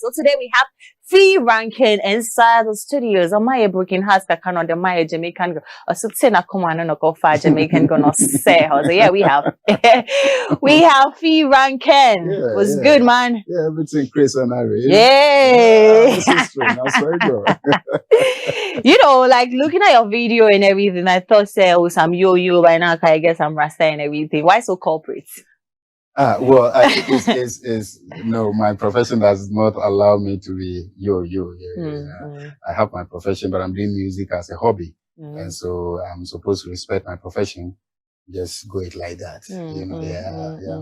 So today we have Fee Rankin inside the studios. On my breaking hearts that can on the my Jamaican girl. So say na come on and go for Jamaican gonna say her. So yeah, we have Fee Rankin. Yeah, Was good, man. Yeah, everything Chris and Harry. Yeah. This is true. That's very good. You know, like looking at your video and everything, I thought say oh some yo right now, I guess I'm Rasta and everything. Why so corporate? Well, no, my profession does not allow me to be yo. I have my profession, but I'm doing music as a hobby. And so I'm supposed to respect my profession. Just go it like that.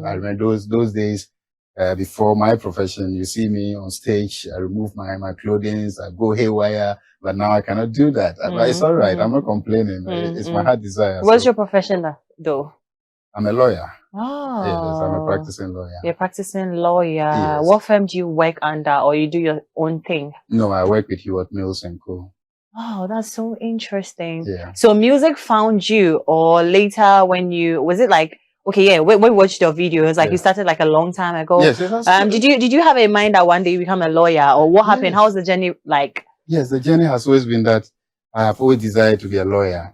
I remember those days, before my profession, you see me on stage, I remove my clothing, I go haywire, but now I cannot do that. But it's all right. I'm not complaining. It's my heart desire. What's your profession though? I'm a lawyer. Oh. Yes, I'm a practicing lawyer. You're a practicing lawyer. Yes. What firm do you work under, or you do your own thing? No, I work with Hewitt Mills and Co. Oh, that's so interesting. Yeah. So music found you, or later when was it like, okay, yeah, we watched your video. It was like you started like a long time ago. Yes. Did you have in mind that one day you become a lawyer, or what happened? Yes. How was the journey like? Yes, the journey has always been that I have always desired to be a lawyer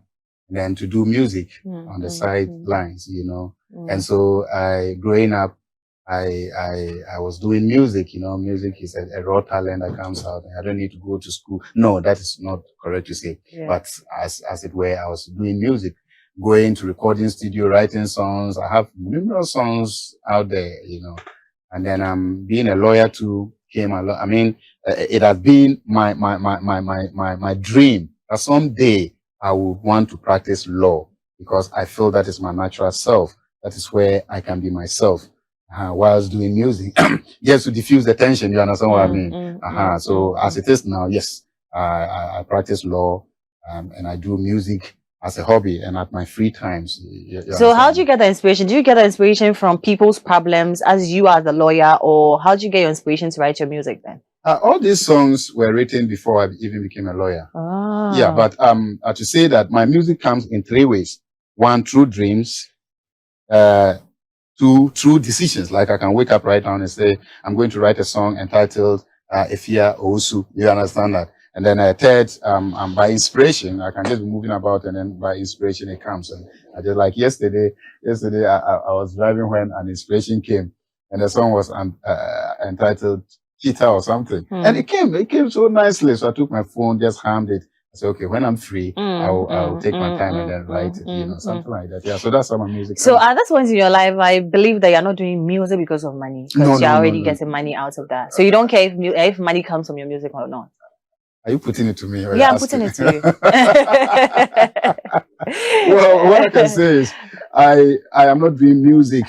and then to do music on the sidelines, you know. And so growing up, I was doing music, you know. Music is a raw talent that comes out, and I don't need to go to school. No, that is not correct to say. Yeah. But as it were, I was doing music, going to recording studio, writing songs. I have numerous songs out there, you know. And then being a lawyer too came a lot. I mean, it has been my dream that someday I would want to practice law, because I feel that is my natural self. That is where I can be myself whilst doing music, just to diffuse the tension. You understand what I mean? So as it is now, yes, I practice law and I do music as a hobby and at my free times. So how do you get the inspiration? Do you get the inspiration from people's problems as you are the lawyer, or how do you get your inspiration to write your music then? All these songs were written before I even became a lawyer. Ah. Yeah, but to say that my music comes in three ways. One, through dreams. Two, through decisions. Like I can wake up right now and say, I'm going to write a song entitled Efia Osu. You understand that? And then third, by inspiration, I can just be moving about, and then by inspiration it comes. And I just like yesterday I was driving when an inspiration came, and the song was entitled Cheetah or something. And it came so nicely. So I took my phone, just hammed it. I said, okay, when I'm free, I'll take my time and then write it, you know, something like that. Yeah, so that's how my music So at that point in your life, I believe that you're not doing music because of money, because you're already getting money out of that. So you don't care if money comes from your music or not. Are you putting it to me? Yeah, I'm putting it to you. Well, what I can say is I am not doing music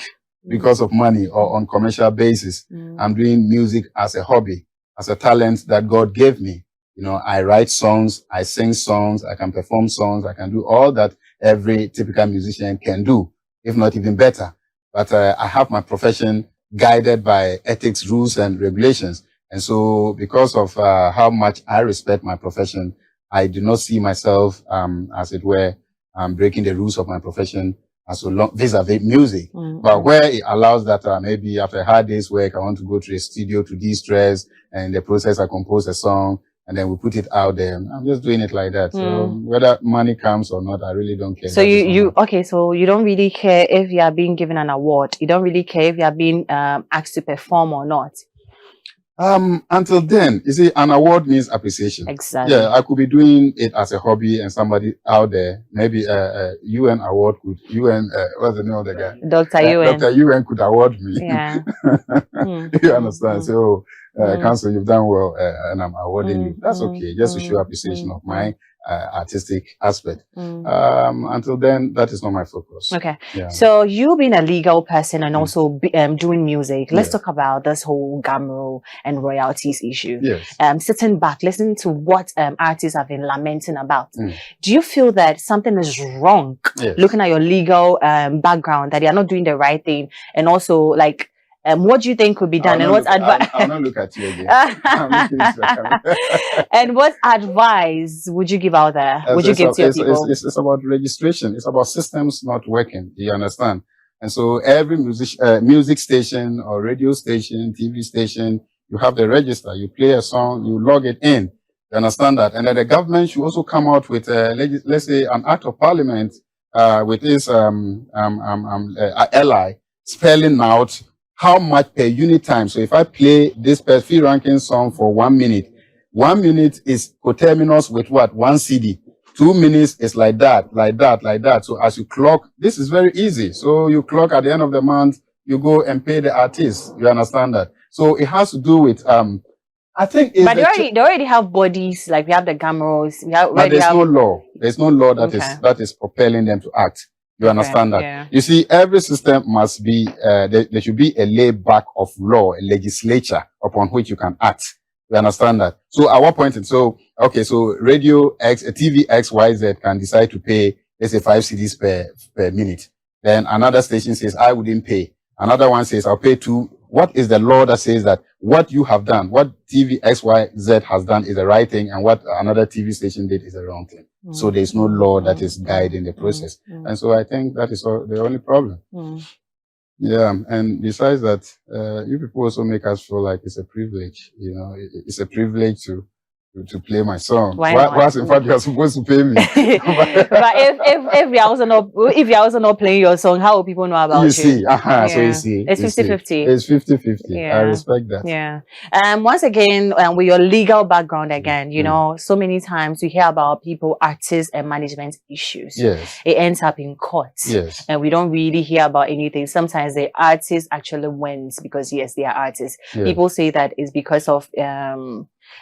because of money or on commercial basis. I'm doing music as a hobby, as a talent that God gave me. You know, I write songs, I sing songs, I can perform songs, I can do all that every typical musician can do, if not even better. But I have my profession guided by ethics, rules, and regulations. And so because of how much I respect my profession, I do not see myself, as it were, breaking the rules of my profession as long vis-a-vis music. But where it allows that maybe after a hard day's work, I want to go to the studio to de-stress, and in the process I compose a song, and then we put it out there. I'm just doing it like that. So whether money comes or not, I really don't care. So so you don't really care if you are being given an award. You don't really care if you are being asked to perform or not. Until then, you see, an award means appreciation. Exactly. Yeah, I could be doing it as a hobby, and somebody out there, maybe UN award what's the name of the guy? Dr. UN. Dr. UN could award me. Yeah. You understand? So, council, you've done well, and I'm awarding you. That's okay, just to show appreciation of my artistic aspect. Until then, that is not my focus. Okay. Yeah. So you being a legal person and also doing music, let's talk about this whole GAMRO and royalties issue. Yes. Sitting back, listening to what artists have been lamenting about. Do you feel that something is wrong? Yes. Looking at your legal background, that they are not doing the right thing, and also like what do you think could be done, and what advice? I'll not look at you again. And what advice would you give out there? Would you give to your people? It's about registration. It's about systems not working. Do you understand? And so every music station or radio station, TV station, you have the register, you play a song, you log it in. You understand that? And then the government should also come out with, let's say, an act of parliament, with this, ally spelling out how much per unit time. So if I play this free ranking song for 1 minute, 1 minute is coterminous with what? 1 CD. 2 minutes is like that, like that, like that. So as you clock, this is very easy. So you clock at the end of the month, you go and pay the artist. You understand that? So it has to do with, I think it's but they already have bodies, like we have the Gamaros. But there's no law. There's no law that is propelling them to act. You understand that? Yeah. You see, every system must be, there should be a layback of law, a legislature upon which you can act. You understand that? So at what point, so Radio X, TV XYZ can decide to pay, let's say 5 CDs per minute. Then another station says, I wouldn't pay. Another one says, I'll pay 2. What is the law that says that what you have done, what TV XYZ has done is the right thing, and what another TV station did is the wrong thing? So there's no law that is guiding the process. And so I think that is the only problem. Yeah, and besides that, you people also make us feel like it's a privilege. You know, it's a privilege to play my song. Why in fact you are supposed to pay me? But if you are also not playing your song, how will people know about you? You see, so you see, it's 50-50. It's 50-50. Yeah. I respect that. Yeah. Once again, with your legal background again, you know, so many times we hear about people, artists, and management issues. Yes. It ends up in court. Yes. And we don't really hear about anything. Sometimes the artist actually wins because yes, they are artists. Yes. People say that it's because of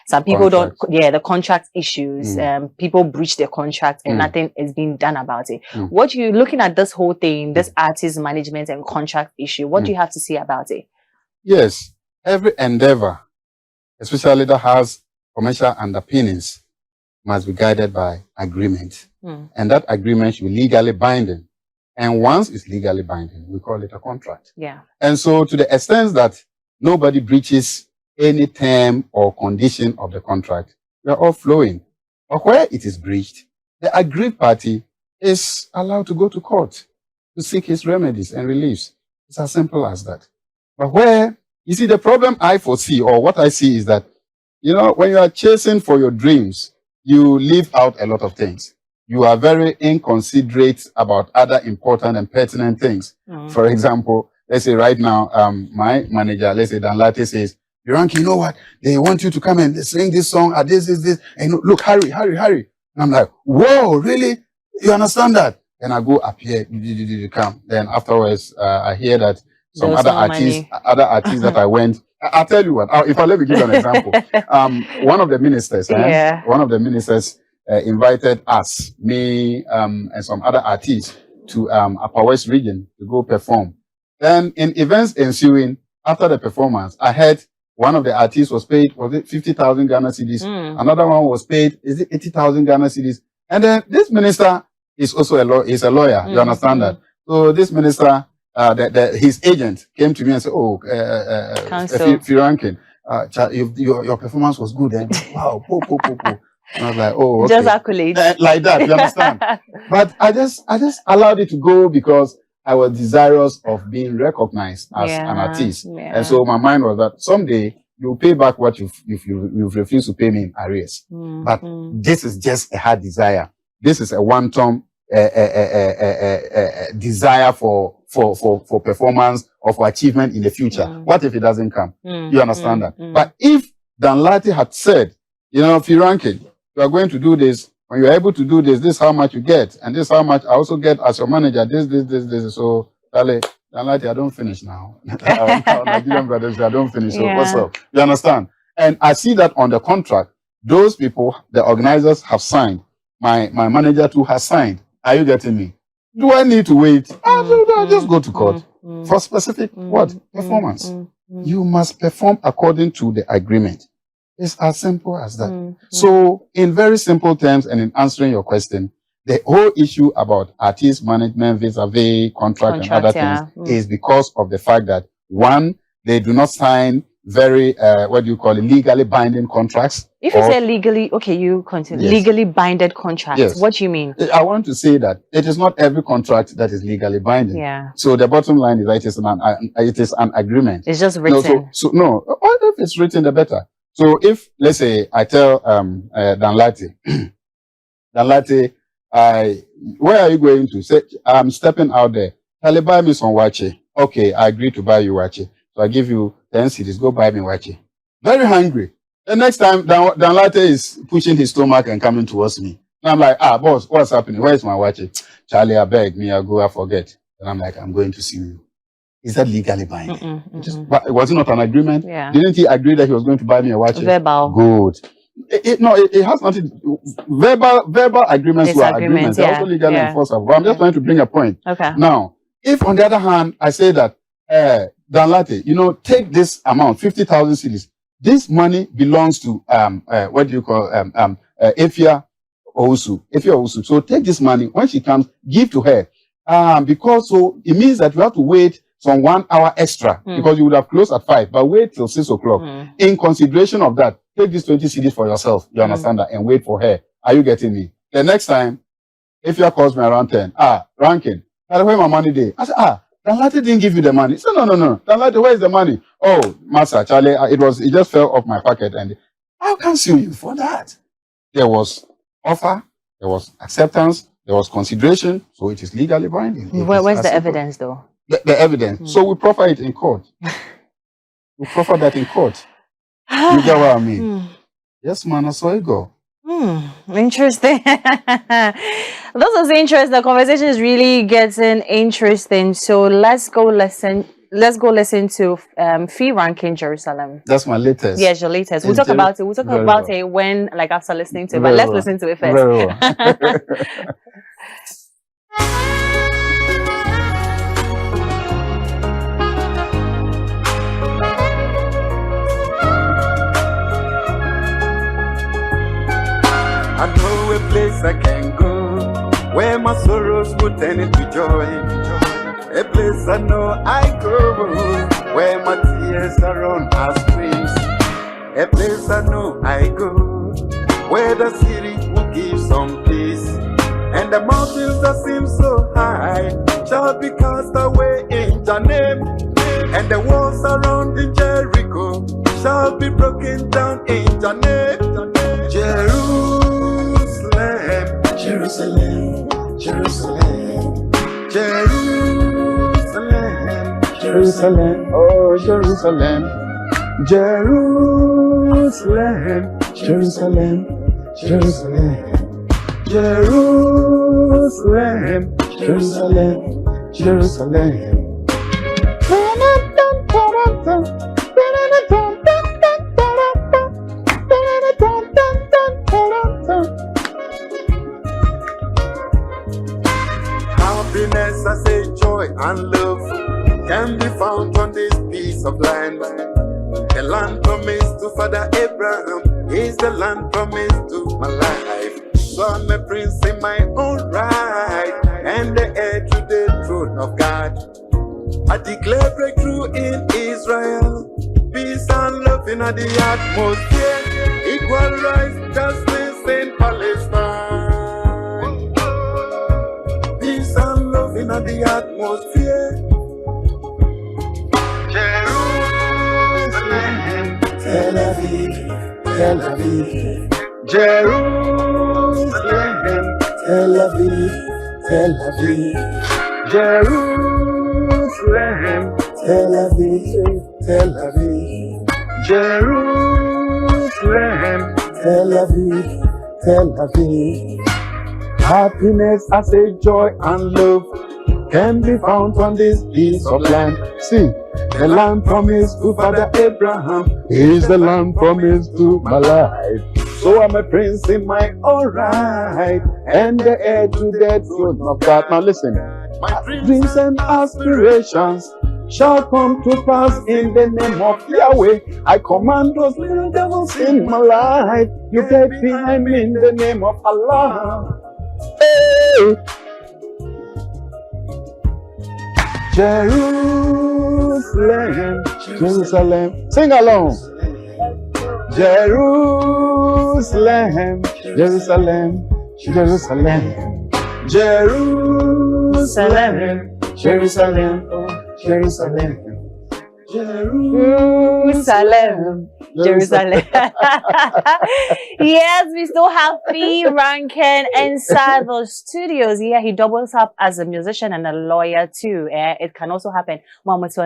some people the contract issues, people breach their contract and nothing is being done about it. What you looking at this whole thing, this artist management and contract issue, what do you have to say about it? Yes, every endeavor, especially that has commercial underpinnings, must be guided by agreement. And that agreement should be legally binding. And once it's legally binding, we call it a contract. Yeah. And so to the extent that nobody breaches any term or condition of the contract, we are all flowing. But where it is breached, the aggrieved party is allowed to go to court to seek his remedies and reliefs. It's as simple as that. But where, you see, the problem I foresee, or what I see, is that, you know, when you are chasing for your dreams, you leave out a lot of things. You are very inconsiderate about other important and pertinent things. For example, let's say right now, my manager, let's say Danlate, says, Ranky, you know what? They want you to come and sing this song at this. And look, hurry. And I'm like, whoa, really? You understand that? And I go up here, come. Then afterwards, I hear that some other artists that I went. I'll tell you what. If I let me give you an example, one of the ministers, invited us, me, and some other artists to Upper West region to go perform. Then in events ensuing after the performance, I heard one of the artists was paid, 50,000 Ghana cedis? Another one was paid, 80,000 Ghana cedis? And then this minister is also a lawyer. You understand that? So this minister, his agent came to me and said, Firankin, your performance was good. And wow, And I was like, oh, okay. Just accolades. Like that, you understand? But I just allowed it to go because I was desirous of being recognized as an artist. Yeah. And so my mind was that someday you'll pay back what you've refused to pay me in arrears. But this is just a hard desire. This is a one-time desire for performance or for achievement in the future. What if it doesn't come? You understand that? But if Danlati had said, you know, Firankin, you are going to do this. When you're able to do this, this is how much you get. And this is how much I also get as your manager. This. So, Danlati, I don't finish now. Nigerian brothers, I don't finish. So, what's up? You understand? And I see that on the contract, those people, the organizers have signed. My manager too has signed. Are you getting me? Do I need to wait? I'll just go to court for specific performance. You must perform according to the agreement. It's as simple as that. So, in very simple terms, and in answering your question, the whole issue about artist management vis-a-vis contract and other things is because of the fact that, one, they do not sign very, what do you call it, legally binding contracts. If you say legally, okay, you continue. Yes. Legally binded contracts. Yes. What do you mean? I want to say that it is not every contract that is legally binding. Yeah. So the bottom line is that it is an agreement. It's just written. No, if it's written, the better. So if, let's say, I tell Danlati, Danlati, where are you going to? Say, I'm stepping out there. Tell buy me some wache. Okay, I agree to buy you wache. So I give you 10 cedis. Go buy me wache. Very hungry. The next time, Danlati is pushing his stomach and coming towards me. And I'm like, boss, what's happening? Where's my wache? Charlie, I beg me, I go, I forget. And I'm like, I'm going to see you. Is that legally binding? Was it not an agreement? Yeah. Didn't he agree that he was going to buy me a watch? Verbal. Good. It has nothing. Verbal agreements were agreements. They're also legally enforceable. But I'm just trying to bring a point. Okay. Now, if on the other hand, I say that, Danlati, take this amount, 50,000 cedis. This money belongs to, what do you call, Efia Owusu. So take this money. When she comes, give to her. Because so it means that you have to wait some 1 hour extra because you would have closed at 5, but wait till 6 o'clock. In consideration of that, take this 20 cedis for yourself. You understand that? And wait for her. Are you getting me? The next time, if you calls me around 10, ranking, where my money day? I said, Danlati didn't give you the money. He said, no. Danlati, where is the money? Oh, Master Charlie, it just fell off my pocket. And I can sue you for that. There was offer, there was acceptance, there was consideration, so it is legally binding. Where's the evidence, though? The evidence. So we proffer it in court. We proffer that in court. You get what I mean? Yes, man, I saw it go. Interesting. This is interesting. The conversation is really getting interesting. So let's go listen to Fee Ranking Jerusalem. That's my latest. Yes, your latest. We'll talk about it. We'll talk about it when, like, after listening to it. But let's listen to it first. Very well. I know a place I can go where my sorrows will turn into joy. A place I know I go where my tears are run as streams. A place I know I go where the city will give some peace. And the mountains that seem so high shall be cast away in your name. And the walls around in Jericho shall be broken down in your name. Jerusalem, Jerusalem, Jerusalem, Jerusalem, oh Jerusalem, Jerusalem, Jerusalem, Jerusalem, Jerusalem, Jerusalem, Jerusalem. Happiness, I say joy and love can be found on this piece of land. The land promised to Father Abraham is the land promised to my life. So I'm a prince in my own right and the heir to the throne of God. I declare breakthrough in Israel, peace and love in the atmosphere, equal rights, justice in Palestine. Peace and love in the atmosphere. Jerusalem, Tel Aviv, Tel Aviv. Jerusalem, Tel Aviv, Tel Aviv. Jerusalem, Tel Aviv, Tel Aviv. Jerusalem, Tel Aviv, Tel Aviv. Happiness, I say joy and love can be found on this piece of land. See, the land promised to Father Abraham is the land promised to my life. So I'm a prince in my own right and the heir to the throne of God. Now listen, my dreams and aspirations shall come to pass in the name of Yahweh. I command those little devils in my life. You get behind me in the name of Allah. Hey. Jerusalem, Jerusalem, Jerusalem. Sing along. Jerusalem, Jerusalem, Jerusalem, Jerusalem, Jerusalem, Jerusalem, Jerusalem, Jerusalem. Yes, we still have Fee Rankin inside the studios. Yeah, he doubles up as a musician and a lawyer too. It can also happen. Artists,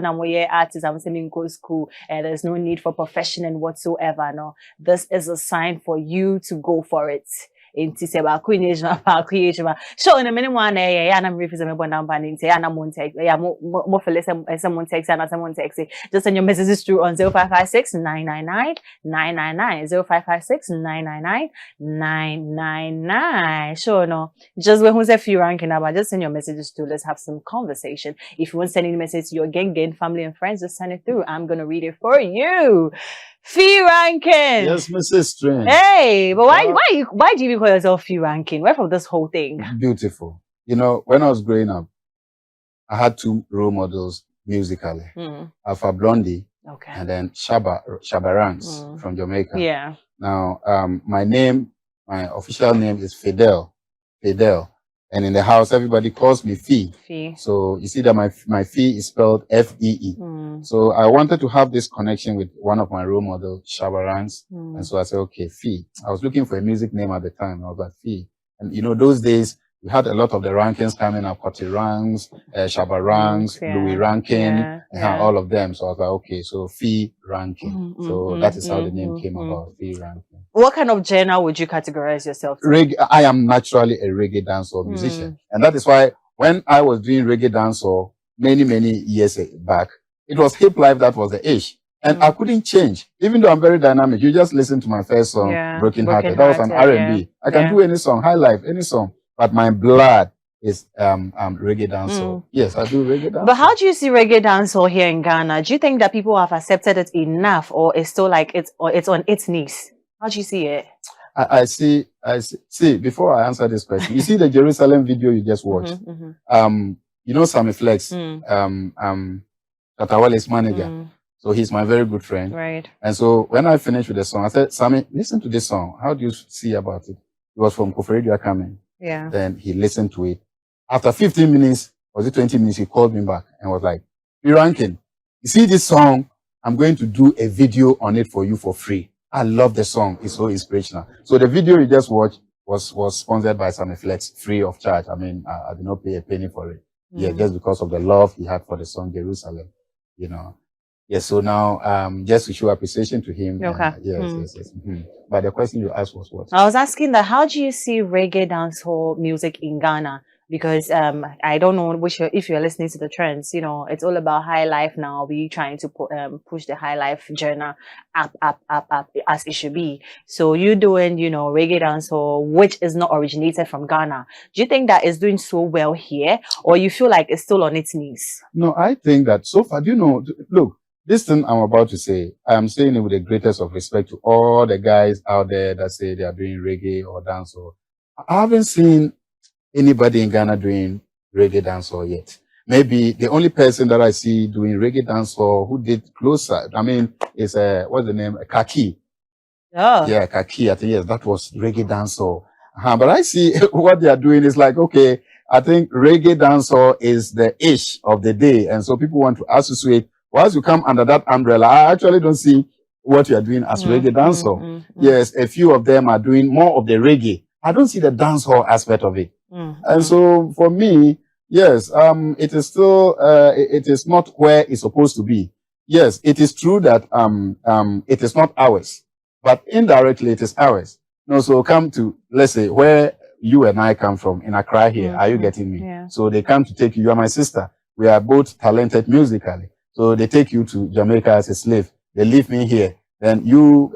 I'm saying go school. There's no need for profession whatsoever. No, this is a sign for you to go for it. In so in a minute one and I'm refusing my number and say and I'm one text more for someone text and someone text just send your messages through on 0556 999 999 0556 999 999. Sure, no, just when who's a few ranking about, just send your messages through. Let's have some conversation. If you want to send any message to your gang, family and friends, just send it through. I'm gonna read it for you. Fee Rankin. Yes, Mrs. Strange. Hey, but why do you even call yourself Fee Rankin? Where from this whole thing? Beautiful. You know, when I was growing up, I had two role models musically. Alpha Blondie, okay, and then Shabarans from Jamaica. Yeah. Now, my official name is Fidel. And in the house, everybody calls me Fee. So you see that my Fee is spelled Fee. So I wanted to have this connection with one of my role models, Shabarans. And so I said, okay, Fee. I was looking for a music name at the time. I was like, Fee. And you know, those days, we had a lot of the rankings coming up, Cotty Ranks, Shabaranks, Louis Rankin, all of them. So I was like, okay, so Fee Rankin. So that is how the name came about, Fee Rankin. What kind of genre would you categorize yourself to? Reggae. I am naturally a reggae dancehall musician. And that is why when I was doing reggae dancehall many years back, it was hip life that was the issue. And I couldn't change. Even though I'm very dynamic, you just listen to my first song, Broken Hearted. That was an R&B. I can do any song, high life, any song. But my blood is reggae dancehall. Yes, I do reggae dancehall. But how do you see reggae dancehall here in Ghana? Do you think that people have accepted it enough, or it's still like it's on its knees? How do you see it? I see. Before I answer this question, you see the Jerusalem video you just watched. You know Sammy Flex, Katawale's manager. So he's my very good friend. Right. And so when I finished with the song, I said, Sammy, listen to this song. How do you see about it? It was from Koforidua coming. Yeah. Then he listened to it. After 15 minutes, was it 20 minutes, he called me back and was like, Fee Rankin, you see this song? I'm going to do a video on it for you for free. I love the song. It's so inspirational. So the video you just watched was sponsored by Sammy Flex, free of charge. I mean, I did not pay a penny for it. Yeah, just because of the love he had for the song Jerusalem, you know. Yes, so now, just to show appreciation to him. Okay. Yes. But the question you asked was what? I was asking that, how do you see reggae dancehall music in Ghana? Because I don't know if you're listening to the trends, you know, it's all about high life now. We trying to push the high life genre up as it should be. So you doing, you know, reggae dancehall, which is not originated from Ghana. Do you think that is doing so well here, or you feel like it's still on its knees? No, I think that so far, you know, look, this thing I'm about to say, I'm saying it with the greatest of respect to all the guys out there that say they are doing reggae or dancehall. I haven't seen anybody in Ghana doing reggae dancehall yet. Maybe the only person that I see doing reggae dancehall who did closer, I mean, is what's the name? Kaki. Oh. Yeah, Kaki. I think yes, that was reggae dancehall. But I see what they are doing is like, okay, I think reggae dancehall is the ish of the day, and so people want to associate. Once you come under that umbrella, I actually don't see what you are doing as reggae dancehall. Yes, a few of them are doing more of the reggae. I don't see the dancehall aspect of it. And so for me, yes, it is still, it is not where it's supposed to be. Yes, it is true that, it is not ours, but indirectly it is ours. No, so come to, let's say, where you and I come from in Accra here. Are you getting me? Yeah. So they come to take you. You are my sister. We are both talented musically. So they take you to Jamaica as a slave. They leave me here. Then you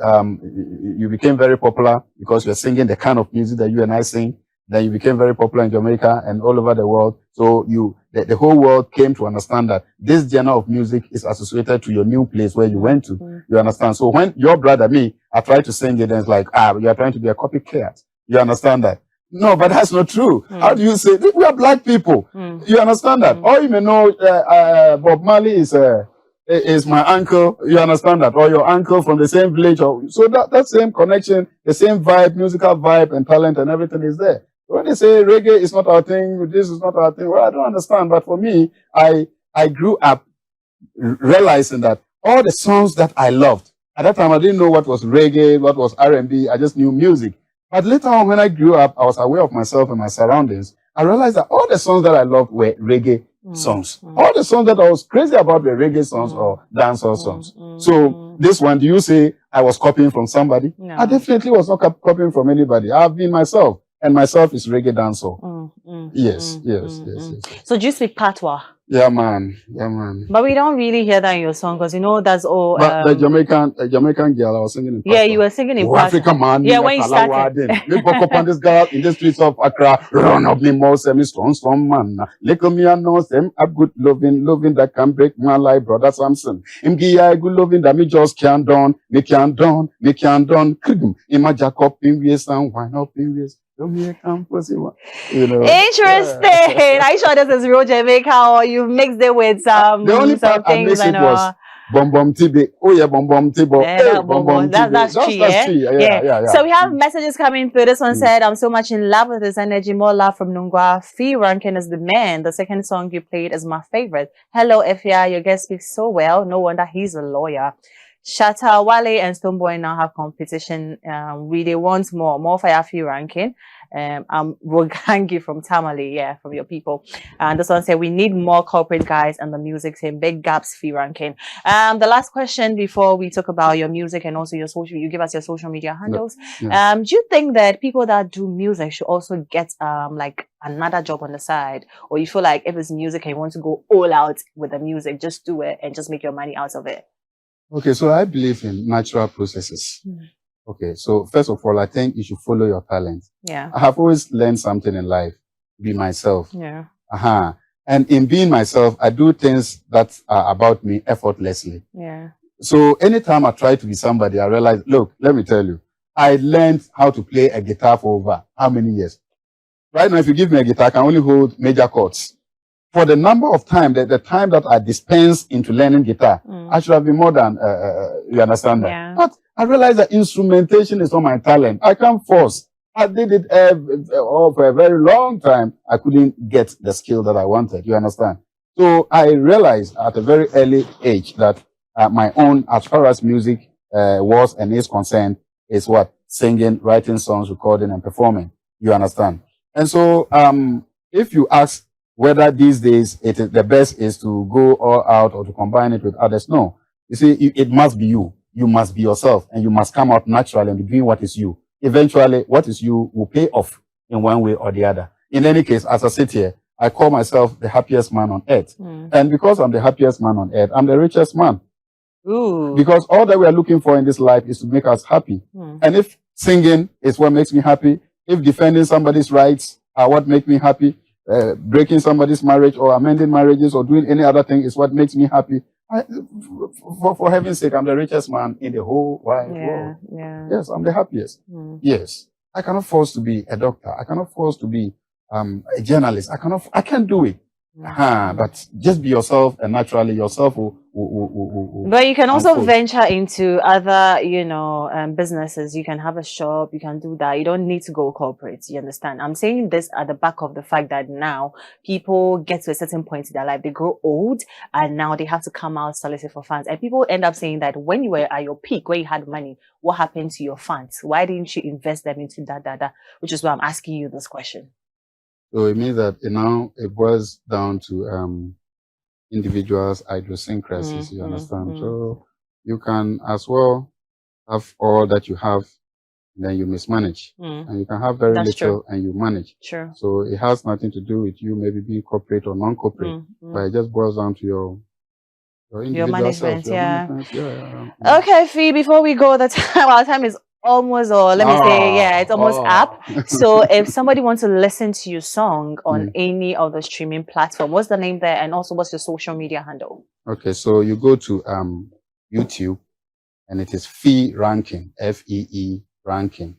became very popular because you're singing the kind of music that you and I sing. Then you became very popular in Jamaica and all over the world. So the whole world came to understand that this genre of music is associated to your new place where you went to. You understand? So when your brother, me, I try to sing it, and it's like, you are trying to be a copycat. You understand that? No, but that's not true. How do you say, we are black people. You understand that? Or you may know, Bob Marley is is my uncle. You understand that? Or your uncle from the same village. So that same connection, the same vibe, musical vibe and talent and everything is there. When they say reggae is not our thing, this is not our thing, well, I don't understand. But for me, I grew up realizing that all the songs that I loved, at that time, I didn't know what was reggae, what was R&B. I just knew music. But later on, when I grew up, I was aware of myself and my surroundings. I realized that all the songs that I loved were reggae songs. All the songs that I was crazy about were reggae songs or dancehall songs. So this one, do you say I was copying from somebody? No. I definitely was not copying from anybody. I've been myself, and myself is reggae dancehall. Yes. So do you speak patois? Yeah, man. Yeah, man. But we don't really hear that in your song because, you know, that's all. But the Jamaican girl, I was singing in Yeah, you were singing in patois. African man. Yeah, when you started. We woke up on this girl in the streets of Accra. Run up me more, say me strong man. Little me and know them a good loving that can break my life, brother Samson. Him give a good loving that me just can't done. Me can't done. Him a jack up in waist and wine up in waist. You know. Interesting. Are you sure this is real Jamaica or you mixed it with some the only part I mixed it was Bom Bom Tibe. Oh yeah, Bom Bom Tibo. Yeah, Bom Bom. That's true, yeah. So we have messages coming through. This one said, I'm so much in love with his energy. More love from Nungwa. Fee Rankin is the man. The second song you played is my favorite. Hello, Efia. Your guest speaks so well. No wonder he's a lawyer. Shatta, Wale, and Stoneboy now have competition. Really want more fire Fee Rankin. I'm Rogangi from Tamale, from your people. And this one said we need more corporate guys and the music team. Big gaps, Fee Rankin. The last question before we talk about your music and also your social, you give us your social media handles. Do you think that people that do music should also get like another job on the side, or you feel like if it's music and you want to go all out with the music, just do it and just make your money out of it? Okay, so I believe in natural processes. Okay, so first of all, I think you should follow your talent. Yeah. I have always learned something in life. Be myself. Yeah. And in being myself, I do things that are about me effortlessly. Yeah. So anytime I try to be somebody, I realize, look, let me tell you, I learned how to play a guitar for over how many years? Right now, if you give me a guitar, I can only hold major chords. For the number of time, the time that I dispense into learning guitar, I should have been more than, you understand that? Yeah. But I realized that instrumentation is not my talent. I can't force. I did it for a very long time. I couldn't get the skill that I wanted. You understand? So I realized at a very early age that my own, as far as music was and is concerned, is what? Singing, writing songs, recording, and performing. You understand? And so if you ask whether these days the best is to go all out or to combine it with others, no. You see, it must be you. You must be yourself, and you must come out naturally and be doing what is you. Eventually, what is you will pay off in one way or the other. In any case, as I sit here, I call myself the happiest man on earth. And because I'm the happiest man on earth, I'm the richest man. Ooh. Because all that we are looking for in this life is to make us happy. And if singing is what makes me happy, if defending somebody's rights are what make me happy, breaking somebody's marriage or amending marriages or doing any other thing is what makes me happy, for heaven's sake, I'm the richest man in the whole wide world. Yeah. Yes, I'm the happiest. Yes. I cannot force to be a doctor. I cannot force to be a journalist. I can't do it. But just be yourself, and naturally yourself will But you can also unfold. venture into other, businesses. You can have a shop. You can do that. You don't need to go corporate. You understand? I'm saying this at the back of the fact that now people get to a certain point in their life. They grow old and now they have to come out solicit for funds. And people end up saying that when you were at your peak, where you had money, what happened to your funds? Why didn't you invest them into that? Which is why I'm asking you this question. So it means that now it boils down to individuals' idiosyncrasies, you understand? So you can as well have all that you have, and then you mismanage. And you can have very little and you manage. Sure. So it has nothing to do with you maybe being corporate or non-corporate, but it just boils down to your individual management, self, Okay, Fee, before we go, our time is almost, or let me say, it's almost up. So if somebody wants to listen to your song on any of the streaming platform, what's the name there? And also what's your social media handle? Okay, so you go to YouTube and it is Fee Rankin, Fee Rankin.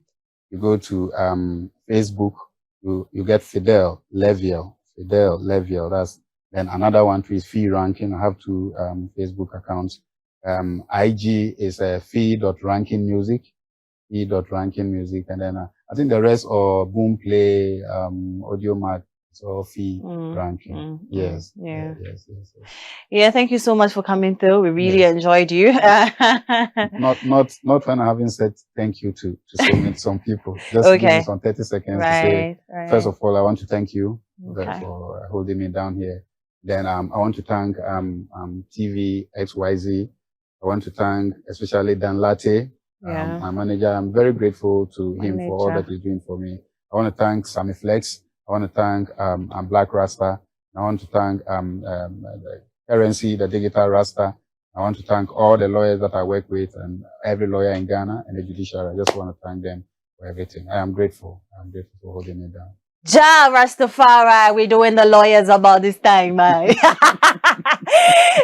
You go to Facebook, you get Fidel Leviel. That's Then another one too is Fee Ranking. I have two Facebook accounts. IG is Fee.Ranking Music, Fee.Ranking Music, and then I think the rest are Boomplay, Audio Mac, it's all Fee Ranking. Yes. Yeah. Yes. Yeah, thank you so much for coming through. We really enjoyed you. Not when I haven't said thank you to some people. Just give me some 30 seconds to say. First of all, I want to thank you for holding me down here. Then I want to thank TV XYZ. I want to thank especially Dan Latte, my manager. I'm very grateful to him for all that he's doing for me. I want to thank Sammy Flex. I want to thank Black Rasta. I want to thank Currency, the Digital Rasta. I want to thank all the lawyers that I work with and every lawyer in Ghana and the judiciary. I just want to thank them for everything. I am grateful. I'm grateful for holding me down. Ja Rastafari, we're doing the lawyers about this time, man.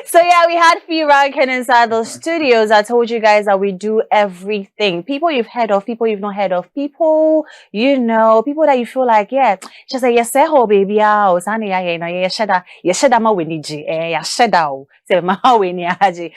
So yeah, we had Fee Ranking inside the studios. I told you guys that we do everything. People you've heard of, people you've not heard of, people you know, people that you feel like, yeah, she say, yes, ho baby, oh, sani ya, you know, yeah, shada ma winiji, yeah, shada, say ma winiji.